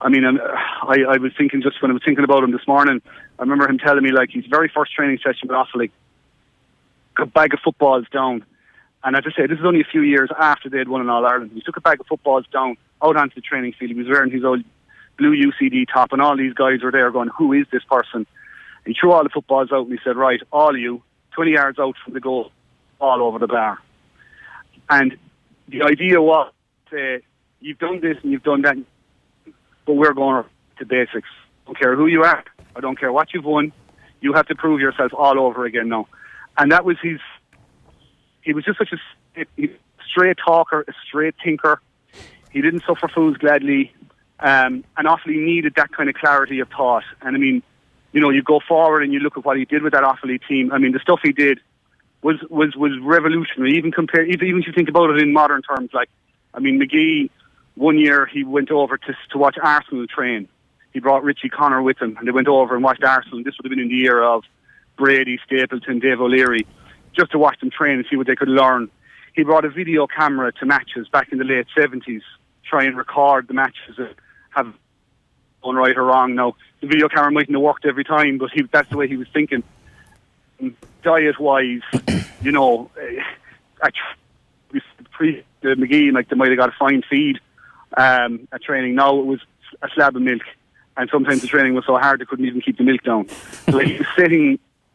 I mean, I was thinking, just when I was thinking about him this morning, I remember him telling me, like, his very first training session with Offaly, a bag of footballs down. And as I say, this is only a few years after they'd won an All-Ireland. He took a bag of footballs down, out onto the training field. He was wearing his old blue UCD top, and all these guys were there going, who is this person? He threw all the footballs out and he said, right, all of you, 20 yards out from the goal, all over the bar. And the idea was, you've done this and you've done that, but we're going to basics. I don't care who you are. I don't care what you've won. You have to prove yourself all over again now. And that was he was just such a straight talker, a straight thinker. He didn't suffer fools gladly, and Offaly needed that kind of clarity of thought. And I mean, you know, you go forward and you look at what he did with that Offaly team. I mean, the stuff he did was revolutionary. Even if you think about it in modern terms, like, I mean, McGee, one year he went over to watch Arsenal train. He brought Richie Connor with him, and they went over and watched Arsenal. This would have been in the era of Brady, Stapleton, Dave O'Leary, just to watch them train and see what they could learn. He brought a video camera to matches back in the late 70s, try and record the matches and have one right or wrong. Now, the video camera mightn't have worked every time, but that's the way he was thinking. Diet-wise, you know, the McGee, like, they might have got a fine feed at training. Now it was a slab of milk, and sometimes the training was so hard they couldn't even keep the milk down. So he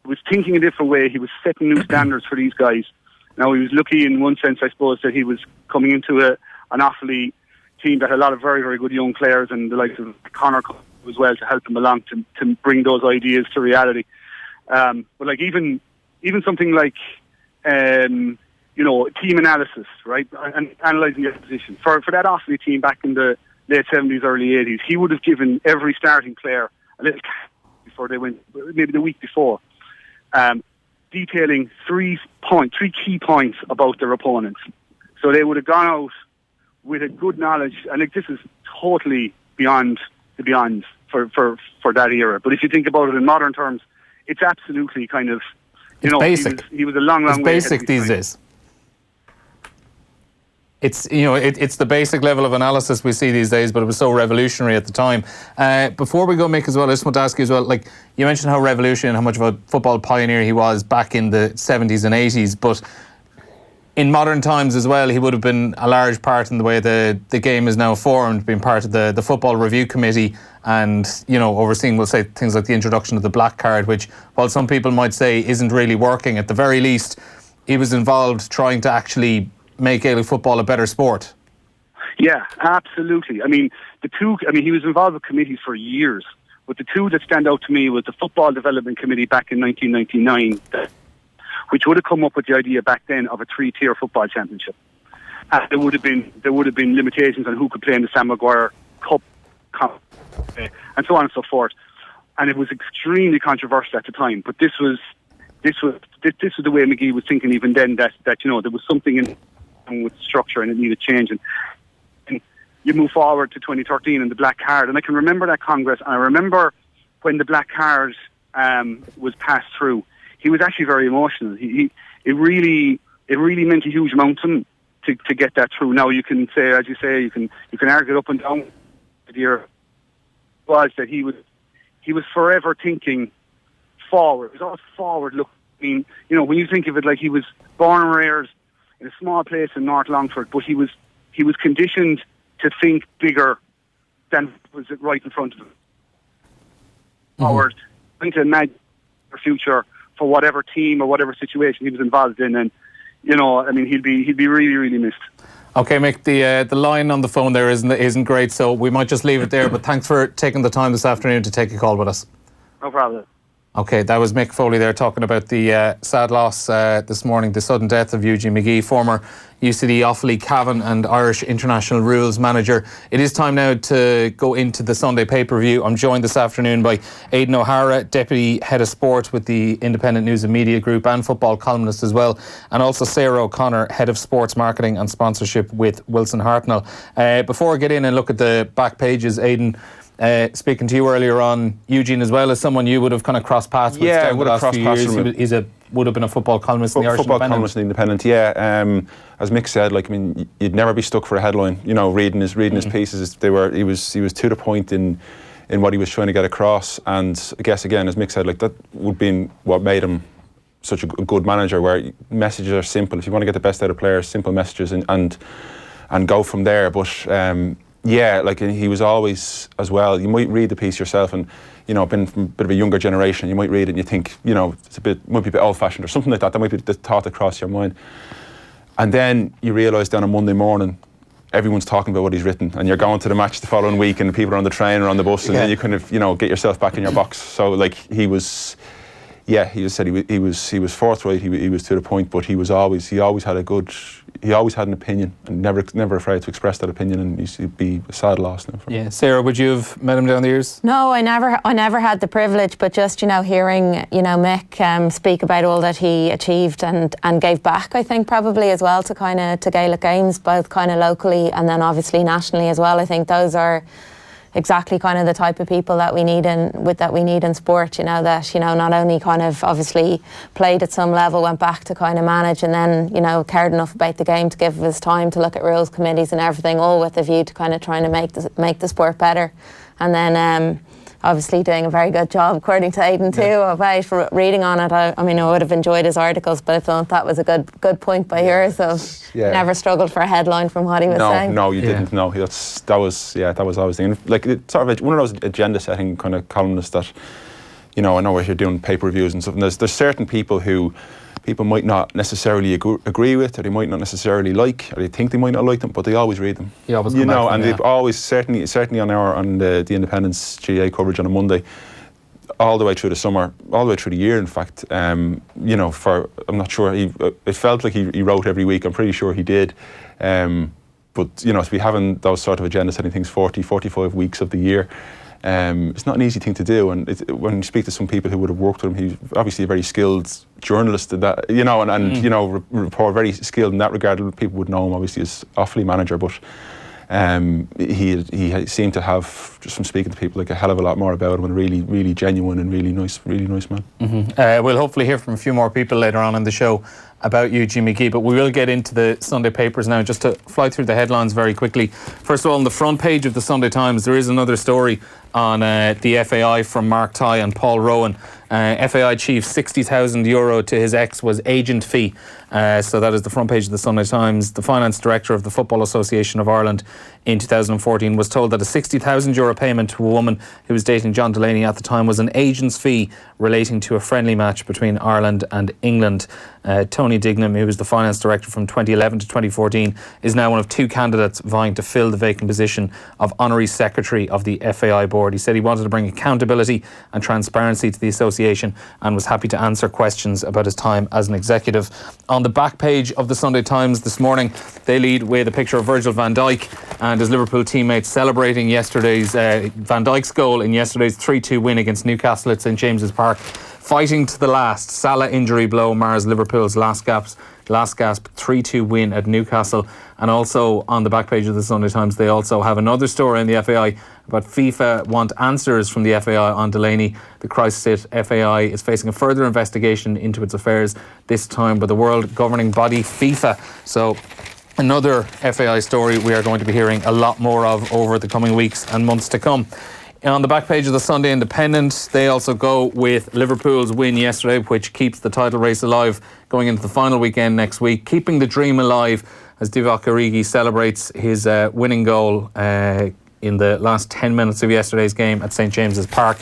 was thinking a different way. He was setting new standards for these guys. Now, he was lucky in one sense, I suppose, that he was coming into an Offaly team that had a lot of very, very good young players, and the likes of Connor as well to help him along to bring those ideas to reality. But like even something like you know, team analysis, right, and analysing their position for that Offaly team back in the late 70s, early 80s, he would have given every starting player a little before they went, maybe the week before, detailing three key points about their opponents. So they would have gone out with a good knowledge, and like, this is totally beyond the beyonds for that era. But if you think about it in modern terms, it's absolutely kind of, you know, basic. He was a long way. It's basic these days. It's, you know, it's the basic level of analysis we see these days, but it was so revolutionary at the time. Before we go, Mick, as well, I just want to ask you as well, like, you mentioned how revolutionary and how much of a football pioneer he was back in the 70s and 80s, but in modern times as well, he would have been a large part in the way the game is now formed, being part of the Football Review Committee and, you know, overseeing, we'll say, things like the introduction of the black card, which, while some people might say isn't really working, at the very least, he was involved trying to actually make Gaelic football a better sport. Yeah, absolutely. I mean, he was involved with committees for years, but the two that stand out to me was the Football Development Committee back in 1999, which would have come up with the idea back then of a 3-tier football championship. And there would have been limitations on who could play in the Sam Maguire Cup, and so on and so forth. And it was extremely controversial at the time. But this was the way McGee was thinking even then, that you know, there was something in with structure and it needed changing. And you move forward to 2013 and the black card, and I can remember that Congress, and I remember when the black card was passed through. He was actually very emotional. It really meant a huge amount to him to get that through. Now, you can say, as you say, you can argue it up and down. The idea was that he was forever thinking forward. It was always forward looking. I mean, you know, when you think of it, like, he was born and reared in a small place in North Longford, but he was conditioned to think bigger than was right in front of him. Forward, trying to imagine the future for whatever team or whatever situation he was involved in, and, you know, I mean, he'd be really, really missed. Okay, Mick, the line on the phone there isn't great, so we might just leave it there. But thanks for taking the time this afternoon to take a call with us. No problem. Okay, that was Mick Foley there talking about the sad loss this morning, the sudden death of Eugene McGee, former UCD Offaly, Cavan and Irish International Rules Manager. It is time now to go into the Sunday pay-per-view. I'm joined this afternoon by Aidan O'Hara, Deputy Head of Sport with the Independent News and Media Group and football columnist as well, and also Sarah O'Connor, Head of Sports Marketing and Sponsorship with Wilson Hartnell. Before I get in and look at the back pages, Aidan, speaking to you earlier on, Eugene as well as someone you would have kind of crossed paths with. Yeah, I would have crossed paths with. He's a would have been a football columnist in the Irish Football Independent. columnist in the Independent, yeah. As Mick said, like, I mean, you'd never be stuck for a headline. You know, reading his pieces, he was to the point in what he was trying to get across. And I guess, again, as Mick said, like, that would be what made him such a good manager, where messages are simple. If you want to get the best out of players, simple messages and go from there. But yeah, like, he was always, as well, you might read the piece yourself and, you know, been from a bit of a younger generation, you might read it and you think, you know, might be a bit old-fashioned or something like that. That might be the thought that crossed your mind. And then you realise then on Monday morning, everyone's talking about what he's written, and you're going to the match the following week and the people are on the train or on the bus, and then you kind of, you know, get yourself back in your box. So, like, he was... Yeah, he just said he was forthright. He was to the point, but he always had an opinion, and never afraid to express that opinion. And he'd be a sad loss now. Yeah, Sarah, would you have met him down the years? No, I never had the privilege, but just, you know, hearing, you know, Mick speak about all that he achieved and gave back, I think probably as well to Gaelic games, both kind of locally and then obviously nationally as well. I think those are exactly kind of the type of people that we need in sport, you know, that, you know, not only kind of obviously played at some level, went back to kind of manage, and then, you know, cared enough about the game to give his time to look at rules committees and everything, all with a view to kind of trying to make the sport better. And then obviously doing a very good job, according to Aidan too, about reading on it. I mean, I would have enjoyed his articles, but I thought that was a good point by yours of never struggled for a headline from what he was saying. No, you didn't. No, that was always thinking, like, it's sort of one of those agenda setting kind of columnists that, you know, I know you're doing paper reviews and stuff, and there's certain people who people might not necessarily agree with, or they might not necessarily like, or they think they might not like them, but they always read them. You always come back, and they've always, certainly on the Independence GA coverage on a Monday, all the way through the summer, all the way through the year, in fact. You know, I'm not sure, it felt like he wrote every week. I'm pretty sure he did. But, you know, to be having those sort of agenda setting things 45 weeks of the year, it's not an easy thing to do. And when you speak to some people who would have worked with him, he's obviously a very skilled journalist in that, you know, and you know, report very skilled in that regard. People would know him obviously as Offaly manager, but he seemed to have, just from speaking to people, like a hell of a lot more about him, and really genuine and really nice man. We'll hopefully hear from a few more people later on in the show about Eugene McGee, but we will get into the Sunday papers now, just to fly through the headlines very quickly. First of all, on the front page of the Sunday Times, there is another story on the FAI from Mark Tighe and Paul Rowan. FAI chief, €60,000 to his ex was agent fee. So that is the front page of the Sunday Times. The finance director of the Football Association of Ireland in 2014 was told that a €60,000 payment to a woman who was dating John Delaney at the time was an agent's fee relating to a friendly match between Ireland and England. Tony Dignam, who was the finance director from 2011 to 2014, is now one of two candidates vying to fill the vacant position of honorary secretary of the FAI board. He said he wanted to bring accountability and transparency to the association and was happy to answer questions about his time as an executive. On the back page of the Sunday Times this morning, they lead with a picture of Virgil van Dijk and his Liverpool teammates celebrating yesterday's Van Dijk's goal in yesterday's 3-2 win against Newcastle at St James's Park. Fighting to the last, Salah injury blow mars Liverpool's last gasp 3-2 win at Newcastle. And also on the back page of the Sunday Times, they also have another story in the FAI about FIFA want answers from the FAI on Delaney. The Christchurch FAI is facing a further investigation into its affairs, this time by the world governing body FIFA. So another FAI story we are going to be hearing a lot more of over the coming weeks and months to come. On the back page of the Sunday Independent, they also go with Liverpool's win yesterday, which keeps the title race alive going into the final weekend next week, keeping the dream alive as Divock Origi celebrates his winning goal in the last 10 minutes of yesterday's game at St James's Park.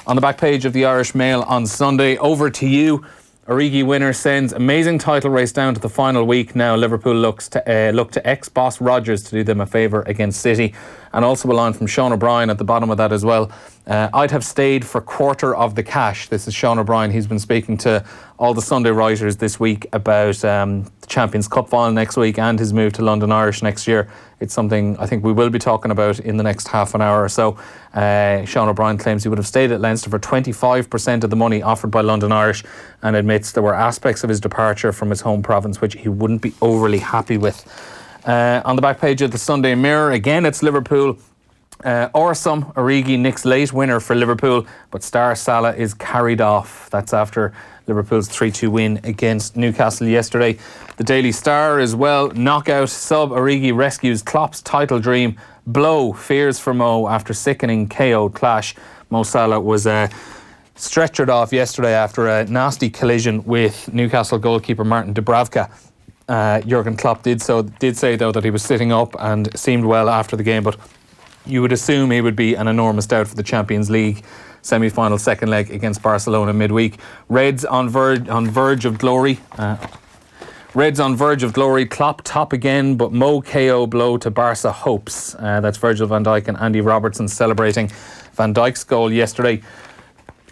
On the back page of the Irish Mail on Sunday, over to you. Origi winner sends amazing title race down to the final week. Now Liverpool look to ex-boss Rodgers to do them a favour against City. And also a line from Sean O'Brien at the bottom of that as well. I'd have stayed for quarter of the cash. This is Sean O'Brien. He's been speaking to all the Sunday writers this week about the Champions Cup final next week and his move to London Irish next year. It's something I think we will be talking about in the next half an hour or so. Sean O'Brien claims he would have stayed at Leinster for 25% of the money offered by London Irish, and admits there were aspects of his departure from his home province which he wouldn't be overly happy with. On the back page of the Sunday Mirror, again it's Liverpool. Orsum, Origi, nicks late winner for Liverpool, but star Salah is carried off. That's after Liverpool's 3-2 win against Newcastle yesterday. The Daily Star as well. Knockout sub Origi rescues Klopp's title dream. Blow fears for Mo after sickening KO clash. Mo Salah was stretchered off yesterday after a nasty collision with Newcastle goalkeeper Martin Dubravka. Jurgen Klopp did say though that he was sitting up and seemed well after the game, but you would assume he would be an enormous doubt for the Champions League semi-final second leg against Barcelona midweek. Reds on verge of glory. Reds on verge of glory. Klopp top again, but Mo KO blow to Barca hopes. That's Virgil van Dijk and Andy Robertson celebrating Van Dijk's goal yesterday.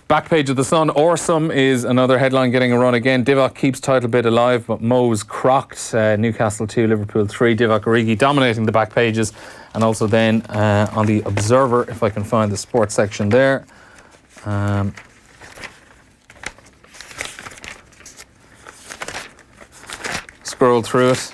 Back page of the Sun. Orsum is another headline getting a run again. Divock keeps title bid alive, but Mo's crocked. Newcastle 2, Liverpool 3. Divock Origi dominating the back pages. And also then on the Observer, if I can find the sports section there. Scroll through it.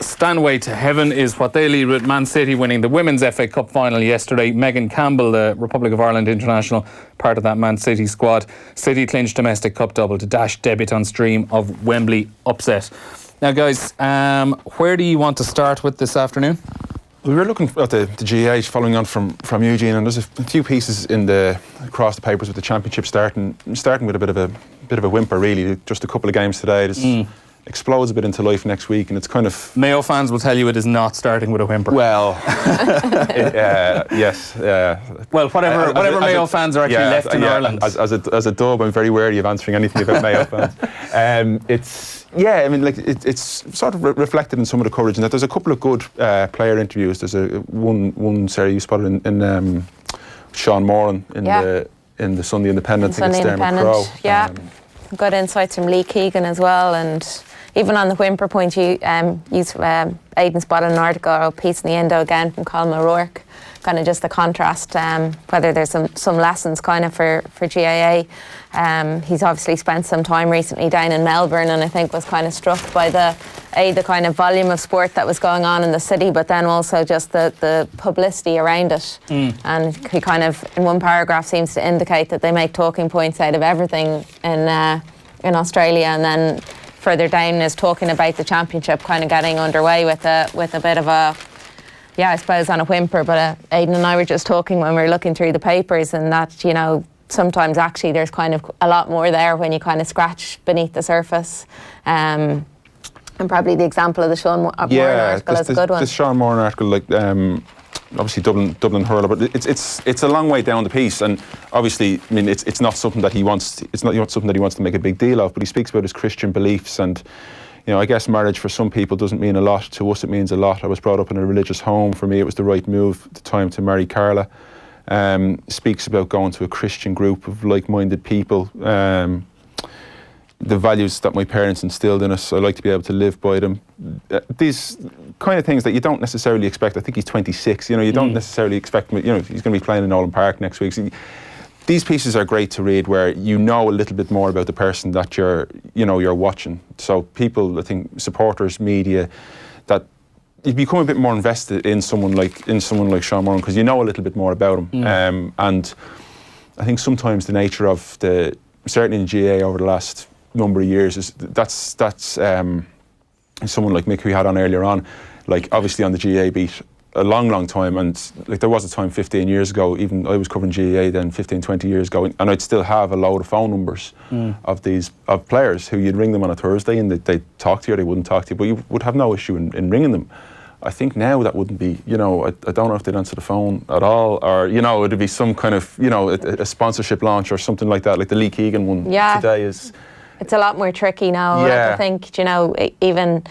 Stanway to heaven is what they lead with. Man City winning the Women's FA Cup final yesterday. Megan Campbell, the Republic of Ireland international, part of that Man City squad. City clinched domestic cup double to dash debutante's dream of Wembley upset. Now guys, where do you want to start with this afternoon? We were looking at the GAH following on from Eugene, and there's a few pieces across the papers with the championship starting with a bit of a whimper really. Just a couple of games today. There's explodes a bit into life next week, and it's kind of... Mayo fans will tell you it is not starting with a whimper. Well, yes. Well, whatever Mayo fans are actually left in Ireland. As a dub, I'm very wary of answering anything about Mayo fans. It's sort of reflected in some of the coverage, and that there's a couple of good player interviews. There's one Sarah you spotted in Sean Moran in the Sunday Independent. Sunday Independent, yeah. Good insights from Lee Keegan as well, and even on the whimper point, Aidan spotted an article or a piece in the Indo again from Colm O'Rourke, kind of just the contrast, whether there's some lessons kind of for GAA. He's obviously spent some time recently down in Melbourne, and I think was kind of struck by the kind of volume of sport that was going on in the city, but then also just the publicity around it. And he kind of, in one paragraph, seems to indicate that they make talking points out of everything in Australia, and then further down is talking about the championship kind of getting underway with a bit of a, I suppose on a whimper. But Aidan and I were just talking when we were looking through the papers, and that, you know, sometimes actually there's kind of a lot more there when you kind of scratch beneath the surface. And probably the example of the Sean Moran article is a good one. The Sean Moran article, like obviously Dublin hurler, but it's a long way down the piece, and obviously, I mean, it's not something that he wants. It's not something that he wants to make a big deal of. But he speaks about his Christian beliefs, and you know, I guess marriage for some people doesn't mean a lot. To us, it means a lot. I was brought up in a religious home. For me, it was the right move at the time to marry Carla. Speaks about going to a Christian group of like-minded people. The values that my parents instilled in us, I like to be able to live by them. These kind of things that you don't necessarily expect. I think he's 26. You know, you don't necessarily expect. You know, he's going to be playing in Nolan Park next week. So these pieces are great to read, where you know a little bit more about the person that you're watching. So people, I think, supporters, media, that you become a bit more invested in someone like Sean Moran, because you know a little bit more about him. And I think sometimes the nature of certainly in GA over the last number of years is that's someone like Mick, who we had on earlier on, like obviously on the GA beat a long time, and like there was a time 15 years ago, even I was covering GA then 15-20 years ago, and I'd still have a load of phone numbers of players who you'd ring them on a Thursday and they'd talk to you or they wouldn't talk to you, but you would have no issue in ringing them. I think now that wouldn't be, you know, I don't know if they'd answer the phone at all, or, you know, it'd be some kind of, you know, a sponsorship launch or something like that, like the Lee Keegan one today is. It's a lot more tricky now. I think, you know, even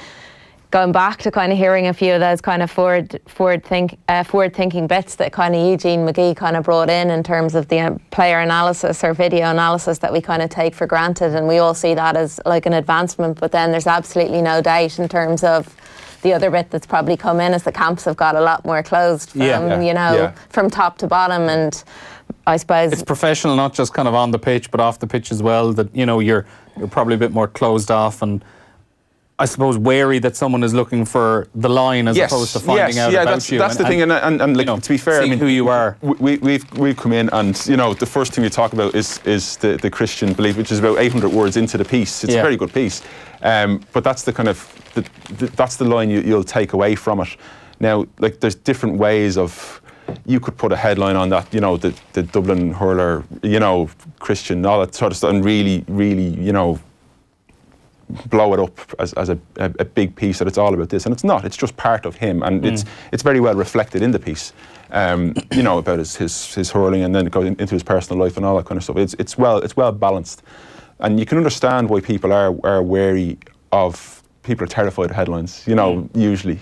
going back to kind of hearing a few of those kind of forward thinking bits that kind of Eugene McGee kind of brought in terms of the player analysis or video analysis that we kind of take for granted, and we all see that as like an advancement, but then there's absolutely no doubt in terms of the other bit that's probably come in as the camps have got a lot more closed from, from top to bottom, and I suppose it's professional, not just kind of on the pitch, but off the pitch as well. That you're probably a bit more closed off, and I suppose wary that someone is looking for the line as opposed to finding out about you. That's the thing, and like, to be fair, seeing who you are. We've come in, and the first thing we talk about is the Christian belief, which is about 800 words into the piece. It's a very good piece, but that's the kind of that's the line you'll take away from it. Now, like, there's different ways of. You could put a headline on that, the Dublin hurler, Christian, all that sort of stuff, and really, blow it up as a big piece that it's all about this, and it's not. It's just part of him, and it's very well reflected in the piece, about his hurling, and then it goes into his personal life and all that kind of stuff. It's well balanced, and you can understand why people are wary of. People are terrified of headlines, usually,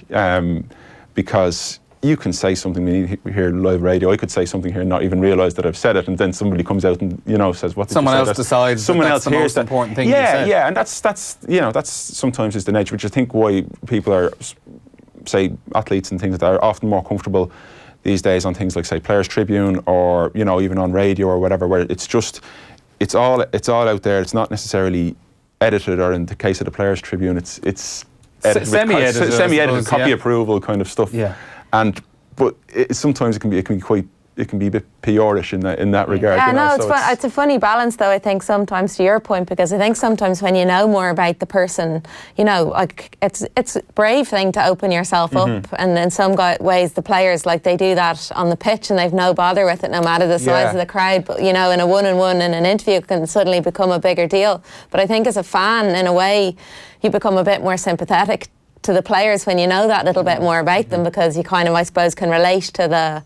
because. You can say something when you hear live radio. I could say something here and not even realise that I've said it, and then somebody comes out and says, "What?" Someone else decides. Someone else hears the most important thing. Yeah, and that's sometimes is the nature, which I think why people are, say, athletes and things like that are often more comfortable these days on things like, say, Players Tribune or even on radio or whatever, where it's all out there. It's not necessarily edited, or in the case of the Players Tribune, it's edited, semi-edited, copy approval kind of stuff. Yeah. But sometimes it can be a bit PR-ish in that regard. Yeah, no, it's a funny balance, though. I think sometimes, to your point, because I think sometimes when you know more about the person, like it's a brave thing to open yourself up, and in some ways the players, like, they do that on the pitch and they've no bother with it, no matter the size of the crowd. But in a one-on-one in an interview, it can suddenly become a bigger deal. But I think as a fan, in a way, you become a bit more sympathetic to the players when you know that little bit more about them, because you kind of, I suppose, can relate to the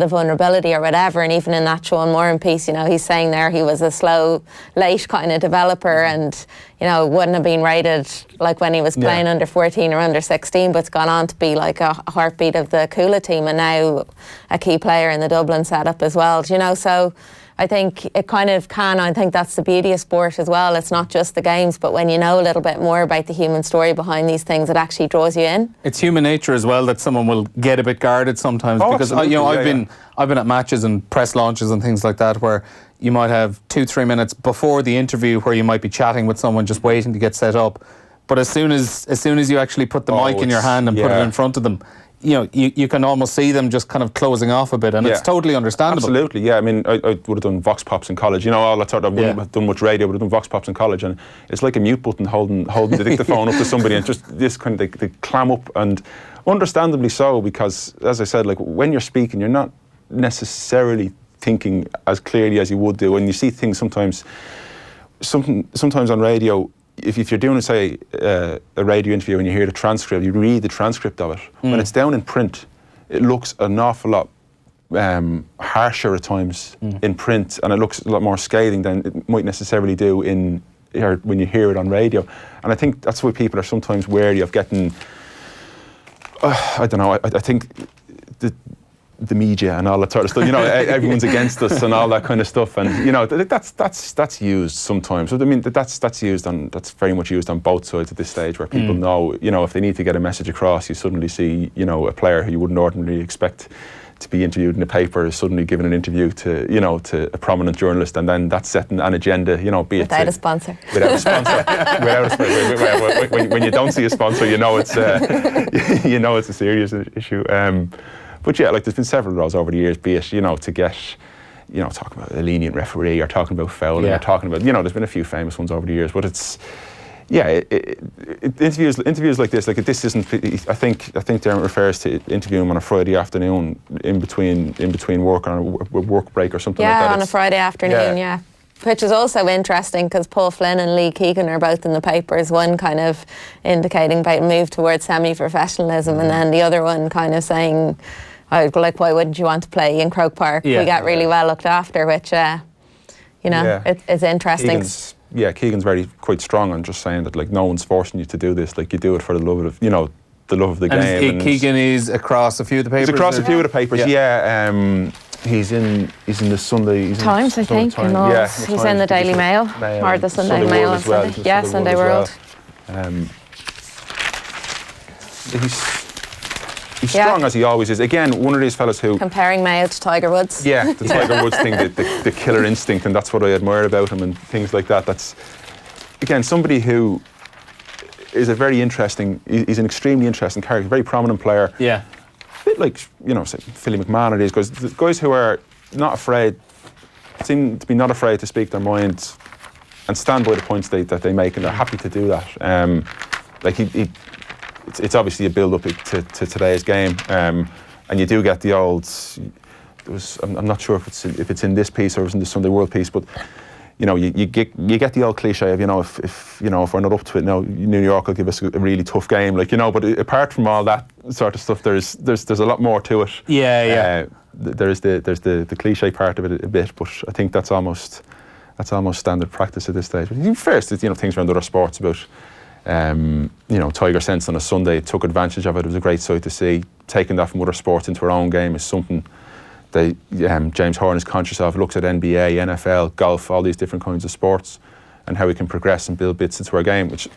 vulnerability or whatever. And even in that Sean Moran piece, he's saying there he was a slow, late kind of developer, and wouldn't have been rated like when he was playing under 14 or under 16, but's gone on to be like a heartbeat of the Coola team, and now a key player in the Dublin setup as well. So I think it kind of can. I think that's the beauty of sport as well. It's not just the games, but when you know a little bit more about the human story behind these things, it actually draws you in. It's human nature as well that someone will get a bit guarded sometimes, because I've been at matches and press launches and things like that where you might have 2-3 minutes before the interview where you might be chatting with someone just waiting to get set up, but as soon as you actually put the mic in your hand and put it in front of them, you can almost see them just kind of closing off a bit, and it's totally understandable. Absolutely, yeah. I mean, I would have done vox pops in college. All that sort of. I wouldn't have done much radio, but I've done vox pops in college, and it's like a mute button holding the dictaphone up to somebody, and just this kind of they clam up, and understandably so, because as I said, like, when you're speaking, you're not necessarily thinking as clearly as you would do, and you see things sometimes on radio. If you're doing, say, a radio interview and you hear the transcript, you read the transcript of it. When it's down in print, it looks an awful lot harsher at times in print, and it looks a lot more scathing than it might necessarily do when you hear it on radio. And I think that's why people are sometimes wary of getting. I don't know. I think the media and all that sort of stuff, everyone's against us and all that kind of stuff, and that's used sometimes. I mean, that's very much used on both sides at this stage, where people know, if they need to get a message across, you suddenly see, a player who you wouldn't ordinarily expect to be interviewed in the paper is suddenly giving an interview to a prominent journalist, and then that's setting an agenda, be it without a sponsor. When you don't see a sponsor, it's a serious issue. But yeah, like, there's been several of those over the years, be it, to get, talking about a lenient referee, or talking about fouling, or talking about, there's been a few famous ones over the years, but it's, interviews like this isn't, I think Dermot refers to interviewing on a Friday afternoon in between work, on a work break or something like that. Yeah, on a Friday afternoon, Which is also interesting, because Paul Flynn and Lee Keegan are both in the papers, one kind of indicating about a move towards semi-professionalism, and then the other one kind of saying, like, why wouldn't you want to play in Croke Park? We get really well looked after, which, it's interesting. Keegan's quite strong on just saying that, like, no one's forcing you to do this. Like, you do it for the love of, the love of the game. Keegan is across a few of the papers? He's across a few of the papers, He's in the Sunday Times, I think. He's in the Daily Mail or the Sunday Mail on Sunday. Yeah, Sunday World. he's strong as he always is. Again, one of these fellas who... Comparing Mayo to Tiger Woods. Yeah, the Tiger Woods thing, the killer instinct, and that's what I admire about him and things like that. That's, again, somebody who is a very interesting... He's an extremely interesting character, very prominent player. Yeah. A bit like, say, Philly McMahon or these guys. The guys who are not afraid, seem to be not afraid to speak their minds and stand by the points that they make, and they're happy to do that. It's obviously a build-up to today's game, and you do get the old. I'm not sure if it's in this piece or it's in the Sunday World piece, but you get the old cliche of if we're not up to it, New York will give us a really tough game, But apart from all that sort of stuff, there's a lot more to it. Yeah. There's the cliche part of it a bit, but I think that's almost standard practice at this stage. But first, things around other sports about. Tiger Sense on a Sunday, took advantage of it. It was a great sight to see. Taking that from other sports into our own game is something that James Horn is conscious of. Looks at NBA, NFL, golf, all these different kinds of sports, and how we can progress and build bits into our game, which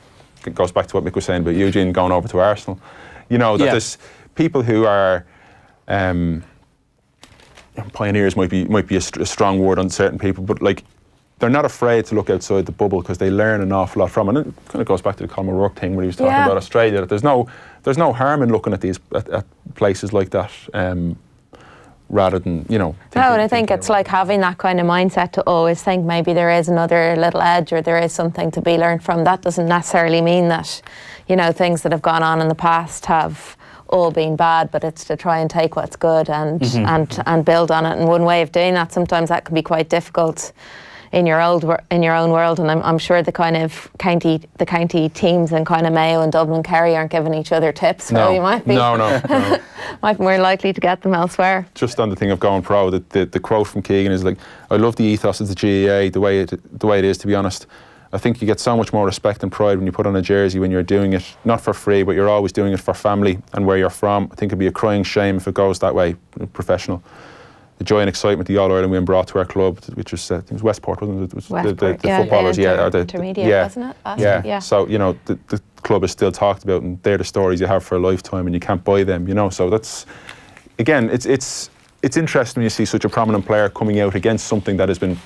goes back to what Mick was saying about Eugene going over to Arsenal. There's people who are pioneers might be a strong word on certain people, but they're not afraid to look outside the bubble because they learn an awful lot from it. And it kind of goes back to the Colin O'Rourke thing where he was talking about Australia. That there's no harm in looking at these at places like that, rather than and I think it's like having that kind of mindset to always think maybe there is another little edge or there is something to be learned from. That doesn't necessarily mean that things that have gone on in the past have all been bad, but it's to try and take what's good and build on it. And one way of doing that, sometimes that can be quite difficult in your own world, and I'm sure the kind of county teams in kind of Mayo and Dublin Kerry aren't giving each other tips, so you might be might be more likely to get them elsewhere. Just on the thing of going pro, the quote from Keegan is I love the ethos of the GAA, the way it is, to be honest. I think you get so much more respect and pride when you put on a jersey when you're doing it, not for free, but you're always doing it for family and where you're from. I think it'd be a crying shame if it goes that way, professional. The joy and excitement the All-Ireland win brought to our club, which was, I think it was Westport, wasn't it? It was Westport, the footballers, intermediate, wasn't it? Yeah. So, the club is still talked about, and they're the stories you have for a lifetime, and you can't buy them, So that's, again, it's interesting when you see such a prominent player coming out against something that has been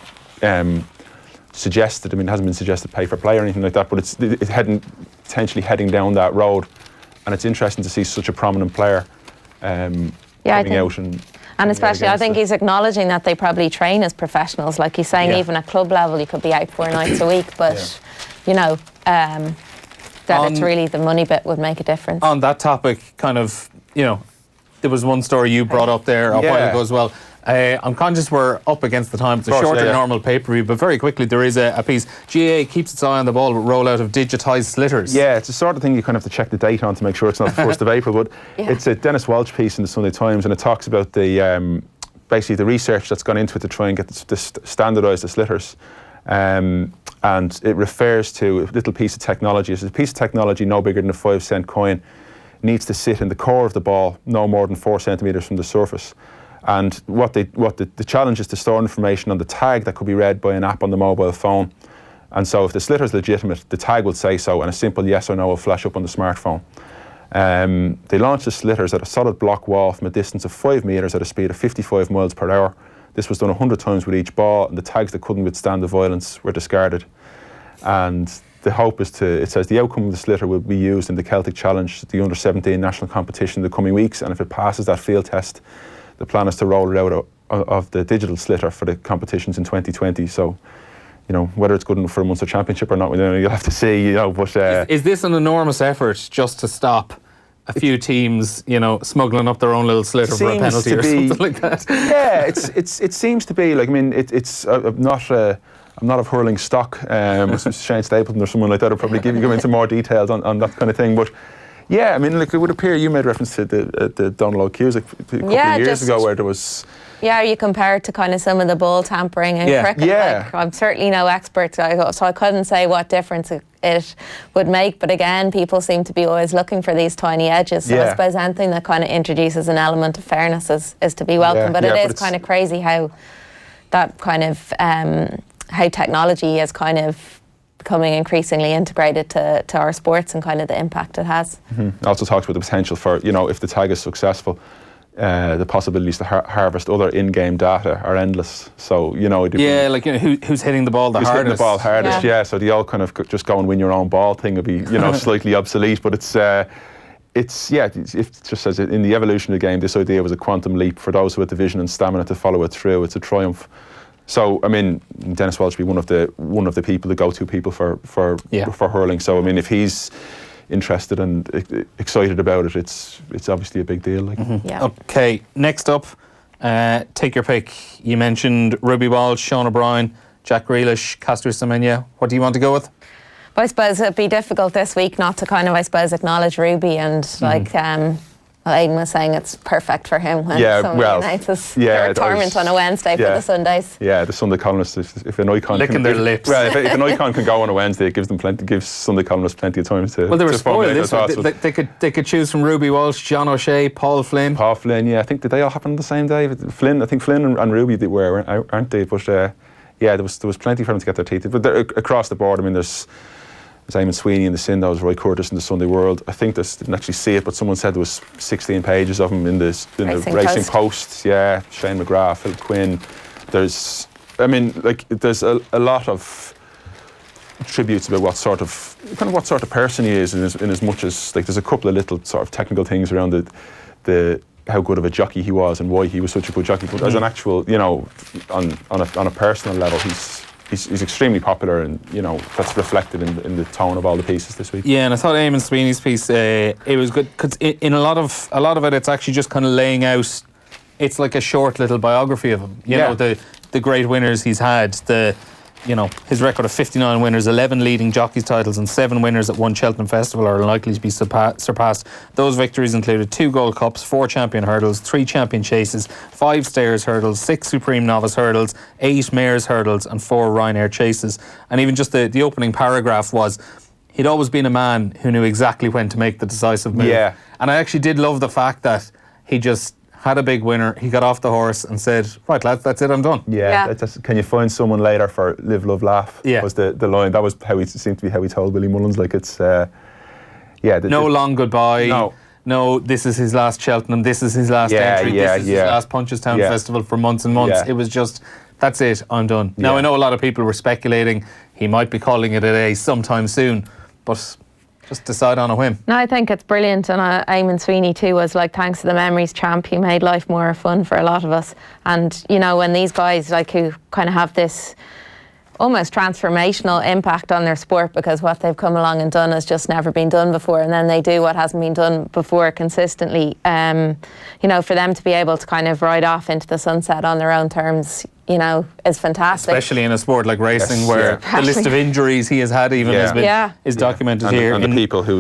suggested. I mean, it hasn't been suggested pay for play or anything like that, but it's potentially heading down that road, and it's interesting to see such a prominent player coming out and especially, I think he's acknowledging that they probably train as professionals. Like he's saying, even at club level, you could be out 4 nights a week, but that it's really the money bit would make a difference. On that topic, there was one story you brought up there a while ago as well. I'm conscious we're up against the time. It's a shorter than normal pay-per-view, but very quickly there is a piece. GAA keeps its eye on the ball with rollout of digitised slitters. Yeah, it's the sort of thing you kind of have to check the date on to make sure it's not the 1st of April, but it's a Dennis Walsh piece in the Sunday Times, and it talks about the basically the research that's gone into it to try and get to standardise the slitters. And it refers to a little piece of technology. It's a piece of technology no bigger than a 5-cent coin, needs to sit in the core of the ball, no more than 4 centimetres from the surface. And what the challenge is to store information on the tag that could be read by an app on the mobile phone. And so if the slitter is legitimate, the tag will say so, and a simple yes or no will flash up on the smartphone. They launched the slitters at a solid block wall from a distance of 5 metres at a speed of 55 miles per hour. This was done 100 times with each ball, and the tags that couldn't withstand the violence were discarded. And the hope is it says the outcome of the slitter will be used in the Celtic Challenge, the under-17 national competition in the coming weeks, and if it passes that field test, the plan is to roll it out of the digital slitter for the competitions in 2020. So, whether it's good enough for a Munster Championship or not, you'll have to see. But is this an enormous effort just to stop a few teams, smuggling up their own little slitter for a penalty or something like that? Yeah, it seems to be. I'm not of hurling stock. Shane Stapleton or someone like that will probably go into more details on that kind of thing, but. Yeah, it would appear you made reference to the Donald Cusick a couple of years ago where there was... Yeah, you compare it to kind of some of the ball tampering and cricket. Yeah. I'm certainly no expert, so I couldn't say what difference it would make. But again, people seem to be always looking for these tiny edges. So I suppose anything that kind of introduces an element of fairness is to be welcome. But it is kind of crazy how that kind of... how technology has kind of becoming increasingly integrated to our sports and kind of the impact it has. Also talks about the potential for, if the tag is successful, the possibilities to harvest other in-game data are endless. So, who's hitting the ball the hardest? Hitting the ball hardest, so the old kind of just go and win your own ball thing would be, slightly obsolete. But it just says in the evolution of the game, this idea was a quantum leap for those who had the vision and stamina to follow it through. It's a triumph. So, I mean, Dennis Walsh would be one of the people, the go-to people for hurling. So, I mean, if he's interested and excited about it, it's obviously a big deal. Okay, next up, take your pick. You mentioned Ruby Walsh, Sean O'Brien, Jack Grealish, Castor Semenya. What do you want to go with? Well, I suppose it'd be difficult this week not to kind of, acknowledge Ruby and Aidan was saying it's perfect for him when somebody announces their retirement on a Wednesday for the Sundays. Yeah, the Sunday columnists, if an icon licking their lips. Well, if an icon can go on a Wednesday, it gives Sunday columnists plenty of time to. Well, they were spoiled this week. They could choose from Ruby Walsh, John O'Shea, Paul Flynn. I think did they all happen on the same day? Flynn and Ruby were, aren't they? But there was plenty for them to get their teeth in. But across the board, I mean, there's Eamon Sweeney in the Sindos, Roy Curtis in the Sunday World. I think didn't actually see it, but someone said there was 16 pages of them in the Racing Post. Yeah, Shane McGrath, Phil Quinn. There's a lot of tributes about what sort of person he is, in as much as there's a couple of little sort of technical things around the how good of a jockey he was and why he was such a good jockey. But as an actual, on a personal level, he's extremely popular, and that's reflected in the tone of all the pieces this week. Yeah, and I thought Eamon Sweeney's piece it was good because in a lot of it, it's actually just kind of laying out. It's like a short little biography of him. You know, the great winners he's had. His record of 59 winners, 11 leading jockeys titles, and 7 winners at one Cheltenham Festival are likely to be surpassed. Those victories included 2 Gold Cups, 4 Champion Hurdles, 3 Champion Chases, 5 Stayers Hurdles, 6 Supreme Novice Hurdles, 8 Mares Hurdles, and 4 Ryanair Chases. And even just the opening paragraph was, he'd always been a man who knew exactly when to make the decisive move. Yeah. And I actually did love the fact that he just had a big winner, he got off the horse and said, right lads, that's it, I'm done. Can you find someone later for Live, Love, Laugh? Was the line. That was seemed to be how he told Willie Mullins. No long goodbye. No, this is his last Cheltenham, this is his last entry, this is his last Punchestown Festival for months and months. It was just, that's it, I'm done. Now I know a lot of people were speculating he might be calling it a day sometime soon, but just decide on a whim. No, I think it's brilliant, and Eamon Sweeney too was thanks to the memories champ, he made life more fun for a lot of us. And when these guys who kind of have this almost transformational impact on their sport, because what they've come along and done has just never been done before, and then they do what hasn't been done before consistently, for them to be able to kind of ride off into the sunset on their own terms, is fantastic. Especially in a sport like racing, where the list of injuries he has had is documented here. And the people who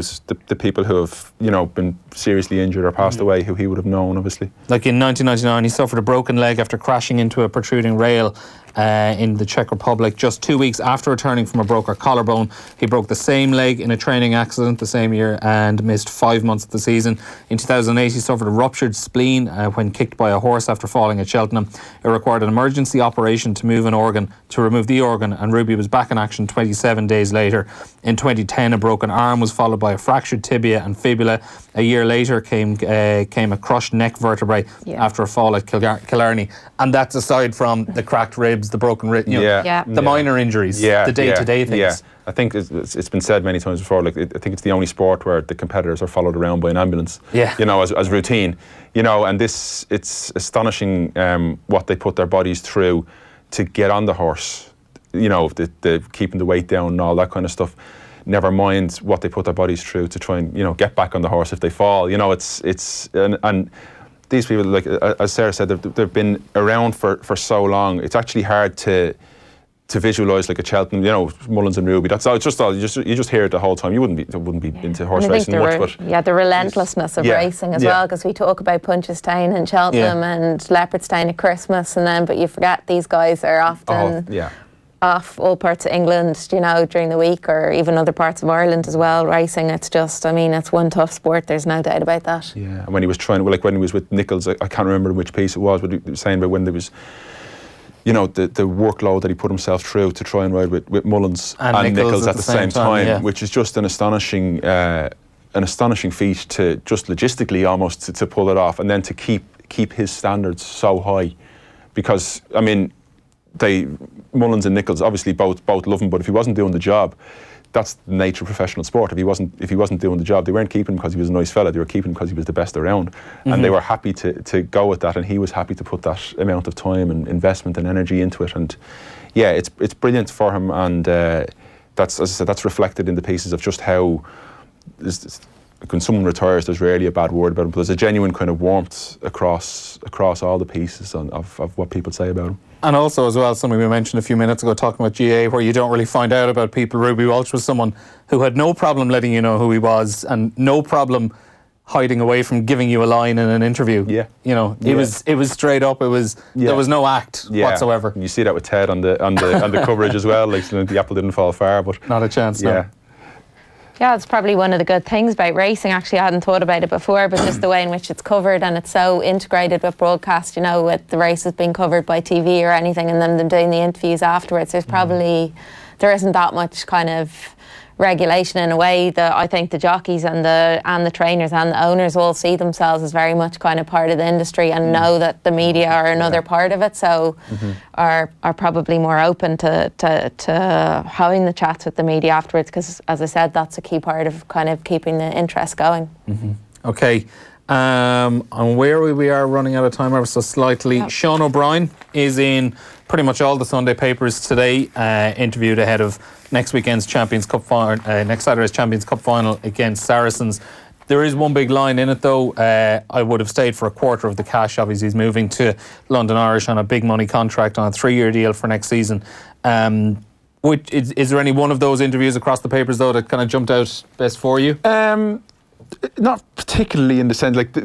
have been seriously injured or passed away, who he would have known, obviously. Like in 1999, he suffered a broken leg after crashing into a protruding rail in the Czech Republic. Just 2 weeks after returning from a broken collarbone, he broke the same leg in a training accident the same year and missed 5 months of the season. In 2008, he suffered a ruptured spleen when kicked by a horse after falling at Cheltenham. It required an emergency operation to remove the organ, and Ruby was back in action 27 days later. In 2010, a broken arm was followed by a fractured tibia and fibula. A year later came a crushed neck vertebrae after a fall at Killarney. And that's aside from the cracked ribs, the broken rib, the minor injuries, the day-to-day things. Yeah. I think it's been said many times before, I think it's the only sport where the competitors are followed around by an ambulance, as routine. And it's astonishing what they put their bodies through to get on the horse, the keeping the weight down and all that kind of stuff. Never mind what they put their bodies through to try and, get back on the horse if they fall. And these people, as Sarah said, they've been around for so long. It's actually hard to visualise a Cheltenham, Mullins and Ruby. That's all. It's just all. You just hear it the whole time. You wouldn't be into horse racing much, but the relentlessness of racing as well. Because we talk about Punchestown and Cheltenham and Leopardstown at Christmas, but you forget these guys are often off all parts of England, during the week, or even other parts of Ireland as well. Racing, it's just, it's one tough sport. There's no doubt about that. Yeah, and when he was when he was with Nichols, I can't remember which piece it was, but he was saying about when there was. the workload that he put himself through to try and ride with Mullins and Nichols at the same time, which is just an astonishing feat to just logistically almost to pull it off, and then to keep his standards so high, because I mean, Mullins and Nichols obviously both love him, but if he wasn't doing the job, that's the nature of professional sport. If he wasn't doing the job, they weren't keeping him because he was a nice fella. They were keeping him because he was the best around, and they were happy to go with that. And he was happy to put that amount of time and investment and energy into it. And yeah, it's brilliant for him. And that's, as I said, that's reflected in the pieces of just how when someone retires, there's rarely a bad word about him. But there's a genuine kind of warmth across all the pieces of what people say about him. And also as well, something we mentioned a few minutes ago talking about GA, where you don't really find out about people. Ruby Walsh was someone who had no problem letting you know who he was, and no problem hiding away from giving you a line in an interview. Yeah. It was straight up. There was no act whatsoever. You see that with Ted on the coverage as well. Like, the apple didn't fall far, but not a chance. No. Yeah, it's probably one of the good things about racing. Actually, I hadn't thought about it before, but just the way in which it's covered, and it's so integrated with broadcast, with the races being covered by TV or anything, and then them doing the interviews afterwards. There's probably, there isn't that much kind of regulation in a way that I think the jockeys and the trainers and the owners all see themselves as very much kind of part of the industry, and know that the media are another part of it, so are probably more open to having the chats with the media afterwards, because as I said, that's a key part of kind of keeping the interest going. Okay, and where we are running out of time ever so slightly. Yep. Sean O'Brien is in pretty much all the Sunday papers today, interviewed ahead of next weekend's Champions Cup final, next Saturday's Champions Cup final against Saracens. There is one big line in it though. I would have stayed for a quarter of the cash. Obviously, he's moving to London Irish on a big money contract on a 3-year deal for next season. Is there any one of those interviews across the papers though that kind of jumped out best for you? Not particularly, in the sense, like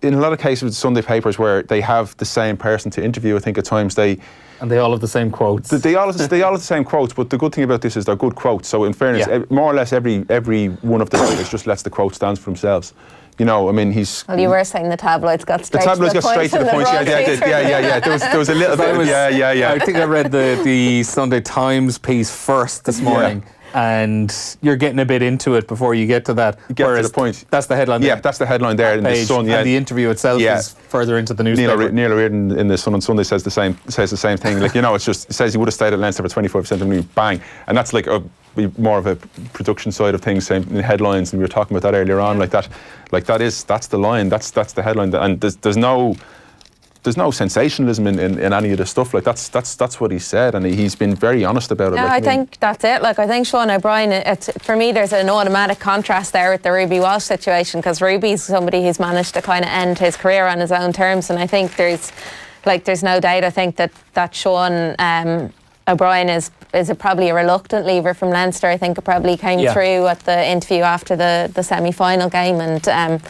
in a lot of cases with Sunday papers where they have the same person to interview, I think at times they all have the same quotes. They all have the same quotes, but the good thing about this is they're good quotes. So in fairness, more or less every one of the writers just lets the quote stand for themselves. I mean, he's... Well, you were saying the tabloids got straight to the point. The tabloids got straight to the point, yeah. There was a little bit, yeah. I think I read the Sunday Times piece first this morning. Yeah. And you're getting a bit into it before you get to that. You get to the point. That's the headline. Yeah, that's the headline there in the Sun. Yeah, and the interview itself is further into the newspaper. Neil Aidan in the Sun on Sunday says the same thing. Like, it's just, it says he would have stayed at Leinster for 24% of the money, bang, and that's like more of a production side of things, same in headlines, and we were talking about that earlier on. That's the line. That's the headline, and there's no sensationalism in any of the stuff. Like, that's what he said, and he's been very honest about it. No, I think that's it. Like, I think Sean O'Brien, for me, there's an automatic contrast there with the Ruby Walsh situation, because Ruby's somebody who's managed to kind of end his career on his own terms, and I think there's no doubt. I think that Sean O'Brien is probably a reluctant leaver from Leinster. I think it probably came through at the interview after the semi-final game, and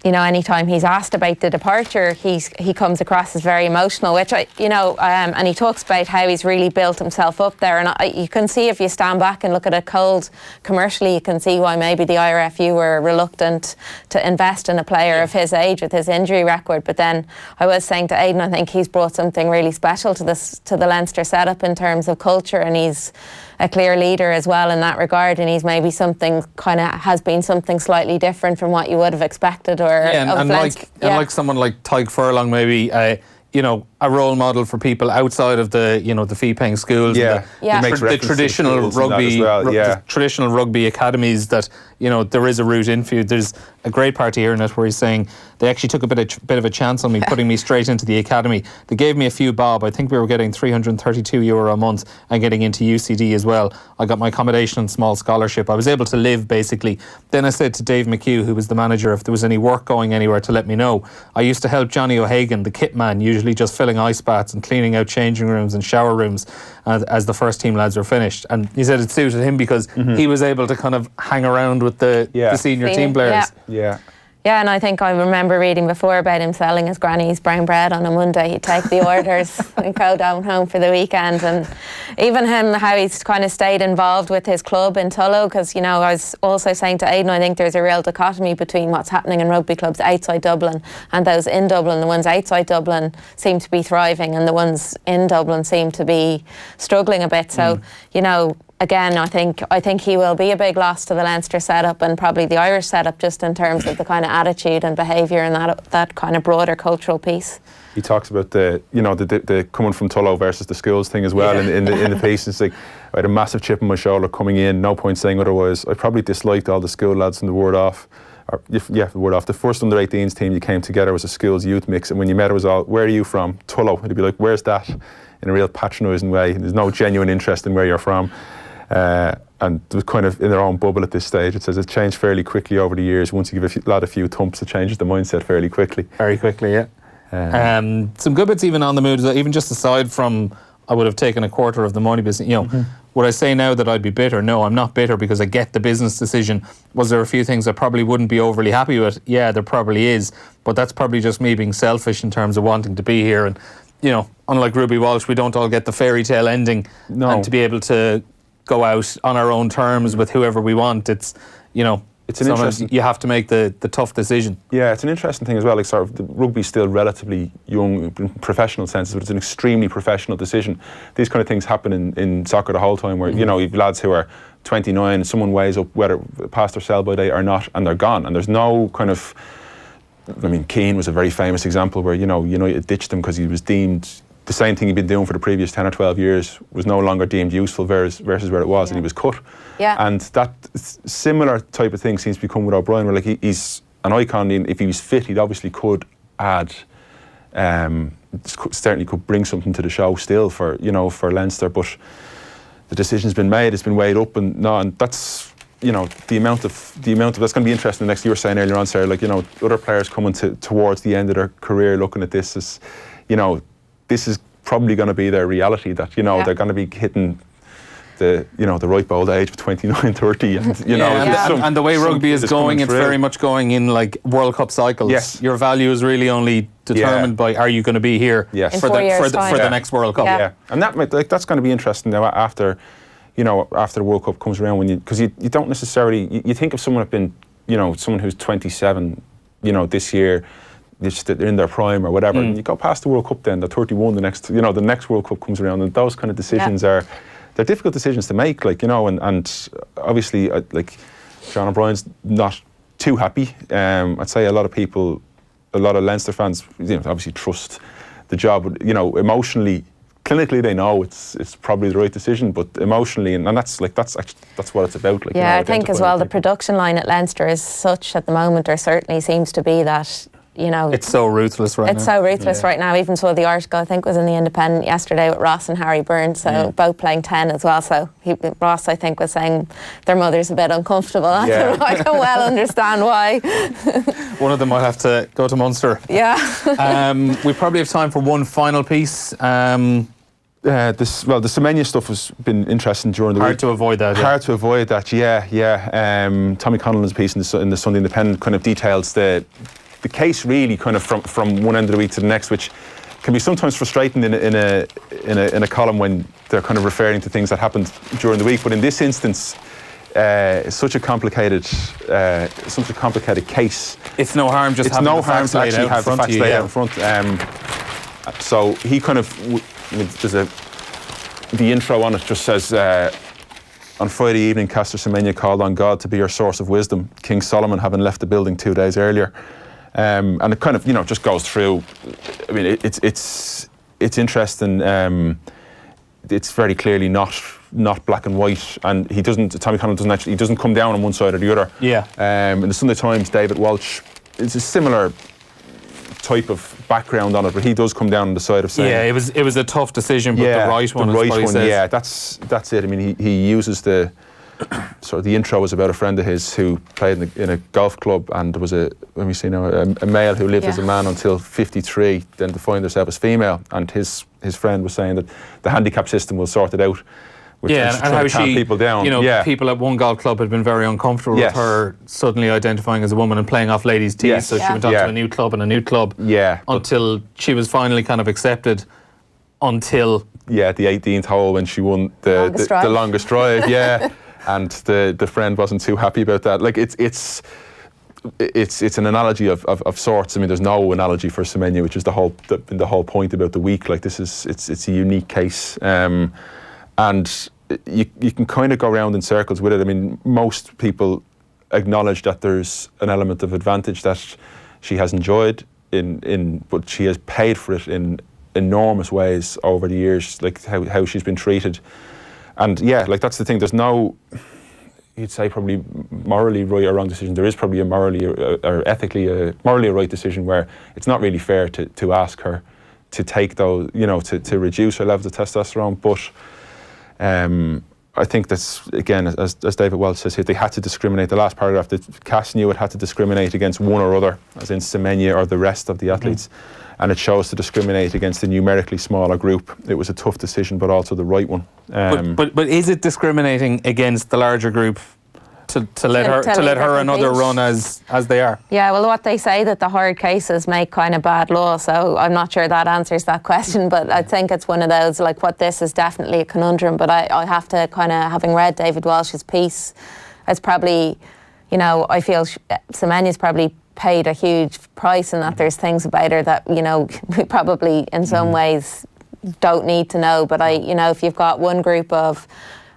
anytime he's asked about the departure, he comes across as very emotional, which and he talks about how he's really built himself up there, and you can see, if you stand back and look at it cold commercially, you can see why maybe the IRFU were reluctant to invest in a player of his age with his injury record. But then I was saying to Aidan, I think he's brought something really special to the Leinster setup in terms of culture, and he's a clear leader as well in that regard, and he's maybe has been something slightly different from what you would have expected. Like someone like Tyke Furlong, maybe a role model for people outside of the fee-paying schools. The traditional rugby, the traditional rugby academies that there is a route into. There's a great part here in it where he's saying they actually took a bit of a chance on me, putting me straight into the academy. They gave me a few bob. I think we were getting €332 a month and getting into UCD as well. I got my accommodation and small scholarship. I was able to live, basically. Then I said to Dave McHugh, who was the manager, if there was any work going anywhere, to let me know. I used to help Johnny O'Hagan, the kit man, usually just filling ice baths and cleaning out changing rooms and shower rooms as the first team lads were finished. And he said it suited him because he was able to kind of hang around with the senior team players. Yeah, Yeah, and I think I remember reading before about him selling his granny's brown bread on a Monday. He'd take the orders and go down home for the weekend. And even him, how he's kind of stayed involved with his club in Tullow, because, you know, I was also saying to Aidan, I think there's a real dichotomy between what's happening in rugby clubs outside Dublin and those in Dublin. The ones outside Dublin seem to be thriving and the ones in Dublin seem to be struggling a bit. So, you know, again, I think he will be a big loss to the Leinster setup and probably the Irish setup, just in terms of the kind of attitude and behaviour and that kind of broader cultural piece. He talks about the coming from Tullow versus the schools thing as well in the piece. It's like, I had a massive chip on my shoulder coming in, no point saying otherwise. I probably disliked all the school lads from the word off. The word off. The first under-18s team you came together was a schools youth mix, and when you met it was all, where are you from? Tullow. It'd be like, where's that? In a real patronising way. There's no genuine interest in where you're from. And it was kind of in their own bubble at this stage. It says it's changed fairly quickly over the years. Once you give a lad a few thumps, it changes the mindset fairly quickly. Very quickly, yeah. Some good bits even on the mood, even just aside from I would have taken a quarter of the money business. You know, would I say now that I'd be bitter? No, I'm not bitter because I get the business decision. Was there a few things I probably wouldn't be overly happy with? Yeah, there probably is. But that's probably just me being selfish in terms of wanting to be here. And, you know, unlike Ruby Walsh, we don't all get the fairy tale ending. No. And to be able to go out on our own terms with whoever we want, it's, you know, it's an interesting, you have to make the tough decision. Yeah, it's an interesting thing as well. Like, sort of, the rugby's still relatively young in professional senses, but it's an extremely professional decision. These kind of things happen in soccer the whole time, where you know, you've lads who are 29, someone weighs up whether past their sell-by date or not, and they're gone. And there's no kind of, I mean, Keane was a very famous example where, you know, United ditched him because he was deemed the same thing he'd been doing for the previous 10 or 12 years was no longer deemed useful versus where it was, and he was cut. Yeah. And that similar type of thing seems to become with O'Brien, where like he's an icon. If he was fit, he obviously could add, certainly could bring something to the show still for Leinster. But the decision's been made, it's been weighed up, and that's, you know, the amount of that's going to be interesting. The next, you were saying earlier on, Sarah, like, you know, other players coming towards the end of their career looking at this as, you know, this is probably going to be their reality, that, you know, they're going to be hitting the ripe old age of 29, 30, and you know, and the way rugby is going, it's very much going in like World Cup cycles. Yes. Your value is really only determined by, are you going to be here for the next World Cup? Yeah. And that's going to be interesting now after the World Cup comes around, because you don't necessarily, you think of someone who's been, you know, someone who's 27, you know, this year, they're in their prime or whatever, and you go past the World Cup, then they're 31, the next World Cup comes around, and those kind of decisions they're difficult decisions to make, like, you know, and obviously like John O'Brien's not too happy. I'd say a lot of Leinster fans, you know, obviously trust the job, but, you know, emotionally, clinically they know it's probably the right decision, but emotionally, and that's what it's about. Like, yeah, you know, I think as well the production line at Leinster is such at the moment, or certainly seems to be, that, you know, it's so ruthless right now. It's so ruthless right now. Even saw the article, I think, was in the Independent yesterday with Ross and Harry Byrne, so both playing 10 as well. So Ross, I think, was saying their mother's a bit uncomfortable. I can well understand why. One of them might have to go to Munster. Yeah. We probably have time for one final piece. The Semenya stuff has been interesting during the week. Hard to avoid that. Hard to avoid that. Yeah. Tommy Connellan's piece in the Sunday Independent kind of details the case, really, kind of from one end of the week to the next, which can be sometimes frustrating in a column when they're kind of referring to things that happened during the week. But in this instance, it's such a complicated case. It's no harm just having the facts laid out in front. So he kind of, the intro on it just says, on Friday evening, Caster Semenya called on God to be her source of wisdom, King Solomon having left the building 2 days earlier. And it kind of, you know, just goes through. I mean, it's interesting. It's very clearly not black and white, and Tommy Connellan doesn't come down on one side or the other. Yeah. In the Sunday Times, David Walsh, it's a similar type of background on it, but he does come down on the side of saying, yeah, it was a tough decision, but the right one. Yeah, that's it. I mean, he uses the sort of, the intro was about a friend of his who played in a golf club, and there was a male who lived as a man until 53, then defined herself as female, and his friend was saying that the handicap system will sort it out Which and how she, people down. People at one golf club had been very uncomfortable with her suddenly identifying as a woman and playing off ladies' tees. So she went on to a new club and a new club. Until she was finally kind of accepted. Until at the 18th hole when she won the longest drive. And the friend wasn't too happy about that. Like it's an analogy of sorts. I mean, there's no analogy for Semenya, which is the whole point about the week. Like it's a unique case. And you can kind of go around in circles with it. I mean, most people acknowledge that there's an element of advantage that she has enjoyed but she has paid for it in enormous ways over the years, like how she's been treated. And like that's the thing. There's no, you'd say probably morally right or wrong decision. There is probably a morally or ethically morally right decision where it's not really fair to ask her to take those, to reduce her levels of testosterone, but. I think that's, again, as David Welch says here, they had to discriminate. The last paragraph, the CAS knew it had to discriminate against one or other, as in Semenya or the rest of the athletes, and it chose to discriminate against a numerically smaller group. It was a tough decision, but also the right one. But is it discriminating against the larger group to let her another run as they are? Yeah, well, what they say that the hard cases make kind of bad law, so I'm not sure that answers that question, but I think it's one of those, like, what this is definitely a conundrum, but I have to kind of, having read David Welsh's piece, it's probably, I feel Semenya's probably paid a huge price in that there's things about her that, we probably in some ways don't need to know, but if you've got one group of,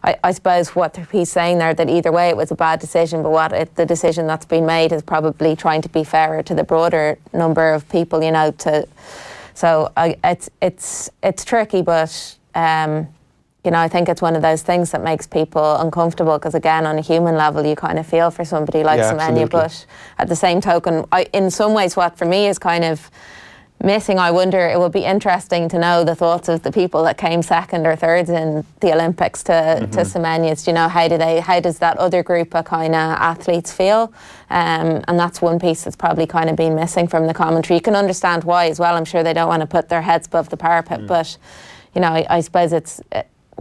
I suppose what he's saying there, that either way it was a bad decision, but the decision that's been made is probably trying to be fairer to the broader number of people, so it's tricky, but I think it's one of those things that makes people uncomfortable, because again, on a human level, you kind of feel for somebody like Semenya, but at the same token, in some ways, what for me is kind of missing, I wonder, it would be interesting to know the thoughts of the people that came second or third in the Olympics to Semenya's. How does that other group of kind of athletes feel? And that's one piece that's probably kind of been missing from the commentary. You can understand why as well. I'm sure they don't want to put their heads above the parapet, but I suppose it's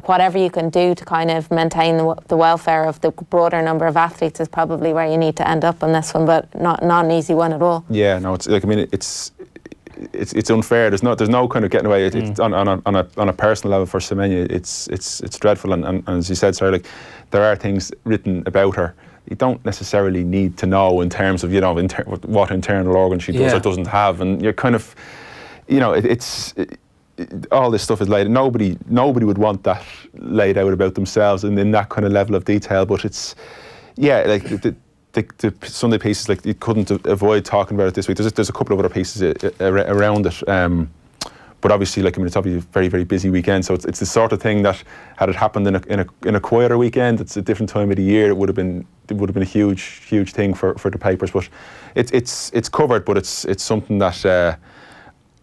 whatever you can do to kind of maintain the welfare of the broader number of athletes is probably where you need to end up on this one, but not an easy one at all. Yeah, no, it's like, I mean, it's unfair. There's no kind of getting away. It's on a personal level for Semenya. It's dreadful. And as you said, sorry, like there are things written about her you don't necessarily need to know in terms of what internal organ she does or doesn't have, and you're kind of all this stuff is laid. Nobody would want that laid out about themselves and in that kind of level of detail. But it's like the Sunday pieces, like you couldn't avoid talking about it this week. There's a couple of other pieces around it, but obviously, like, I mean, it's obviously a very, very busy weekend. So it's the sort of thing that, had it happened in a quieter weekend, it's a different time of the year, it would have been a huge thing for the papers. But it's covered, but it's something that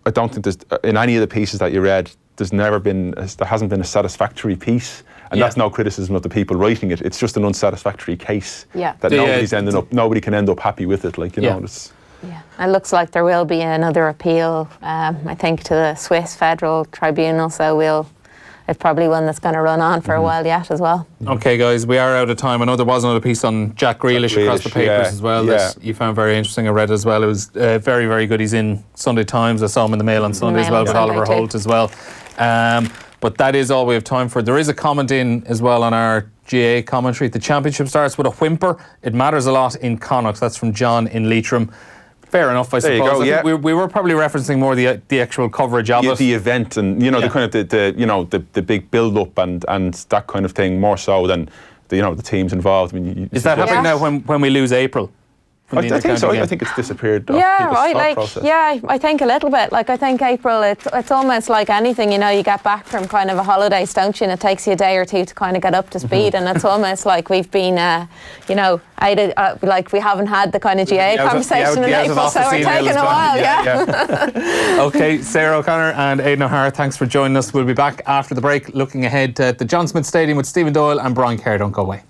I don't think there's in any of the pieces that you read. There hasn't been a satisfactory piece. And that's no criticism of the people writing it. It's just an unsatisfactory case that nobody can end up happy with it. It looks like there will be another appeal, I think, to the Swiss Federal Tribunal. So it's probably one that's going to run on for a while yet as well. Okay, guys, we are out of time. I know there was another piece on Jack Grealish across the papers as well that you found very interesting. I read as well. It was very, very good. He's in Sunday Times. I saw him in the Mail on Sunday as well, with Oliver Holt as well. But that is all we have time for. There is a comment in as well on our GA commentary. The championship starts with a whimper. It matters a lot in Connacht. That's from John in Leitrim. Fair enough, I suppose. I think we were probably referencing more the actual coverage of it. The event and the kind of the big build up and that kind of thing, more so than the teams involved. I mean, is that happening now when we lose April? I think so. I think it's disappeared. I think a little bit. Like, I think April, it's almost like anything, you get back from kind of a holidays, don't you? And it takes you a day or two to kind of get up to speed. And it's almost like we've been, like we haven't had the kind of GA conversation in April, so we're taking a while, Okay, Sarah O'Connor and Aidan O'Hara, thanks for joining us. We'll be back after the break looking ahead at the John Smith Stadium with Stephen Doyle and Brian Kerr. Don't go away.